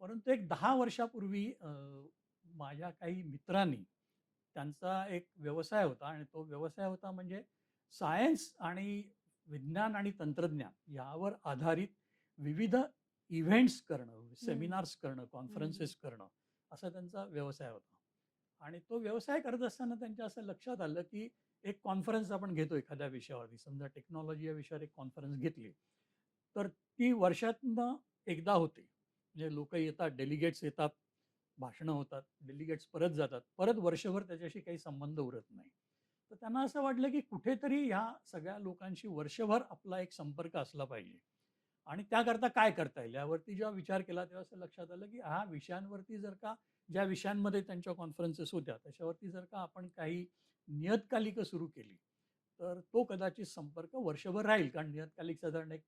परंतु एक 10 वर्षापूर्वी माझ्या काही मित्रांनी त्यांचा एक व्यवसाय होता आणि तो व्यवसाय होता म्हणजे सायन्स आणि विज्ञान आणि तंत्रज्ञान यावर आधारित विविध इव्हेंट्स करणं, हं, सेमिनार्स करणं, हं, हं. कॉन्फरन्सेस करणं, असा त्यांचा व्यवसाय होता. आणि तो व्यवसाय करत असताना त्यांच्या असं लक्षात आलं, की एक कॉन्फरन्स आपण घेतो एखाद्या विषयावरती, समजा टेक्नॉलॉजी या विषयावर एक कॉन्फरन्स घेतली, तर ती वर्षातनं एकदा होते. म्हणजे लोकं येतात, डेलिगेट्स येतात, भाषणं होतात, डेलिगेट्स परत जातात. परत वर्षभर त्याच्याशी काही संबंध उरत नाही. तर त्यांना असं वाटलं, की कुठेतरी ह्या सगळ्या लोकांशी वर्षभर आपला एक संपर्क असला पाहिजे आणि त्याकरता काय करता येईल यावरती जेव्हा विचार केला, तेव्हा असं लक्षात आलं, की ह्या विषयांवरती जर का ज्या विषयांमध्ये त्यांच्या कॉन्फरन्सेस होत्या, त्याच्यावरती जर का आपण काही नियतकालिकं सुरू केली, तर तो कदाचित संपर्क वर्षभर राहील. कारण नियतकालिक साधारण एक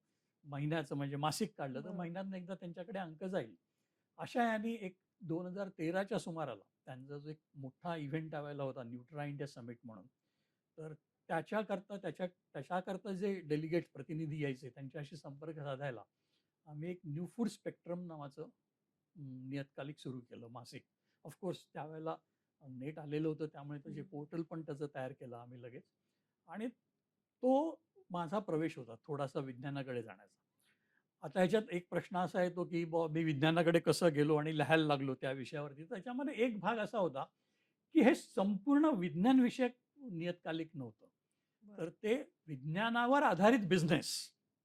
महिन्याचं म्हणजे मासिक काढलं, तर बरोबर. महिन्यातनं एकदा त्यांच्याकडे अंक जाईल. अशा ह्यानी एक 2013च्या सुमाराला त्यांचा जो एक मोठा इव्हेंट त्यावेळेला होता, न्यूट्रा इंडिया समिट म्हणून. तर त्याच्याकरता जे डेलिगेट्स प्रतिनिधी यायचे त्यांच्याशी संपर्क साधायला आम्ही एक न्यू फूड स्पेक्ट्रम नावाचं नियतकालिक सुरू केलं मासिक. ऑफकोर्स त्यावेळेला नेट आलेलं होतं त्यामुळे त्याचे हं. पोर्टल पण त्याचं तयार केलं आम्ही लगेच आणि तो माझा प्रवेश होता थोडासा विज्ञानाकडे जाण्याचा. आता ह्याच्यात एक प्रश्न असा येतो, की बुवा मी विज्ञानाकडे कसं गेलो आणि लिहायला लागलो त्या विषयावरती. त्याच्यामध्ये एक भाग असा होता, की हे संपूर्ण विज्ञान विषयक नियतकालिक नव्हतं. बरं. तर ते विज्ञानावर आधारित बिझनेस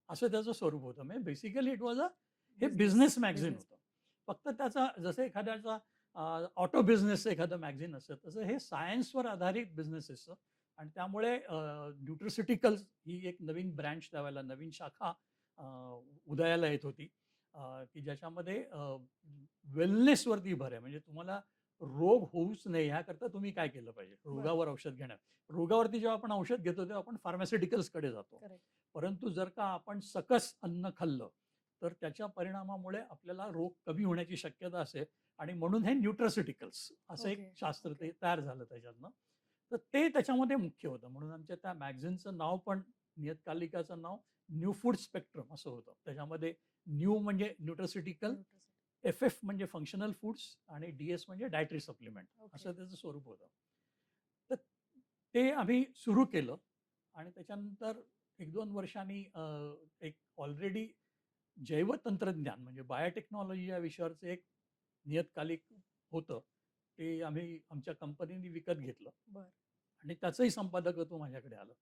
असं त्याचं स्वरूप होतं. म्हणजे बेसिकली इट वॉज हे बिझनेस, बिझनेस मॅगझिन बिझनेस. होतं. फक्त त्याचा जसं एखाद्याचा ऑटो बिझनेसचं एखादं मॅगझिन असतं, तसं हे सायन्सवर आधारित बिझनेसेसचं आणि त्यामुळे न्यूट्रिसिटिकल्स ही एक नवीन ब्रँच त्यावेळेला नवीन शाखा अ, उदयाला येत होती. की ज्याच्यामध्ये वेलनेसवरती भर आहे. म्हणजे तुम्हाला रोग होऊच नये ह्याकरता तुम्ही काय केलं पाहिजे? बरं. रोगावर औषध घेण्यात. रोगावरती जेव्हा आपण औषध घेतो तेव्हा आपण फार्मास्युटिकल्सकडे जातो. करेक्ट. परंतु जर का आपण सकस अन्न खाल्लं, तर त्याच्या परिणामामुळे आपल्याला रोग कमी होण्याची शक्यता असेल आणि म्हणून हे न्यूट्रास्युटिकल्स असं एक ओके, शास्त्र ओके. ते तयार झालं त्याच्यातनं. तर ते त्याच्यामध्ये मुख्य होतं. म्हणून आमच्या त्या मॅगझिनचं नाव पण नियतकालिकाचं नाव न्यू फूड स्पेक्ट्रम असं होतं. त्याच्यामध्ये न्यू म्हणजे न्यूट्रास्युटिकल, न्यूट्रिशन. एफ-एफ म्हणजे फंक्शनल फूड्स आणि डी-एस म्हणजे डायटरी सप्लिमेंट ओके. असं त्याचं स्वरूप होतं. तर ते आम्ही सुरू केलं आणि त्याच्यानंतर 1-2 वर्षांनी एक ऑलरेडी जैवतंत्रज्ञान म्हणजे बायोटेक्नॉलॉजी या विषयावरचं एक नियतकालिक होतं. ते आम्ही आमच्या कंपनीने विकत घेतलं बरं. आणि त्याचंही संपादकत्व माझ्याकडे आलं.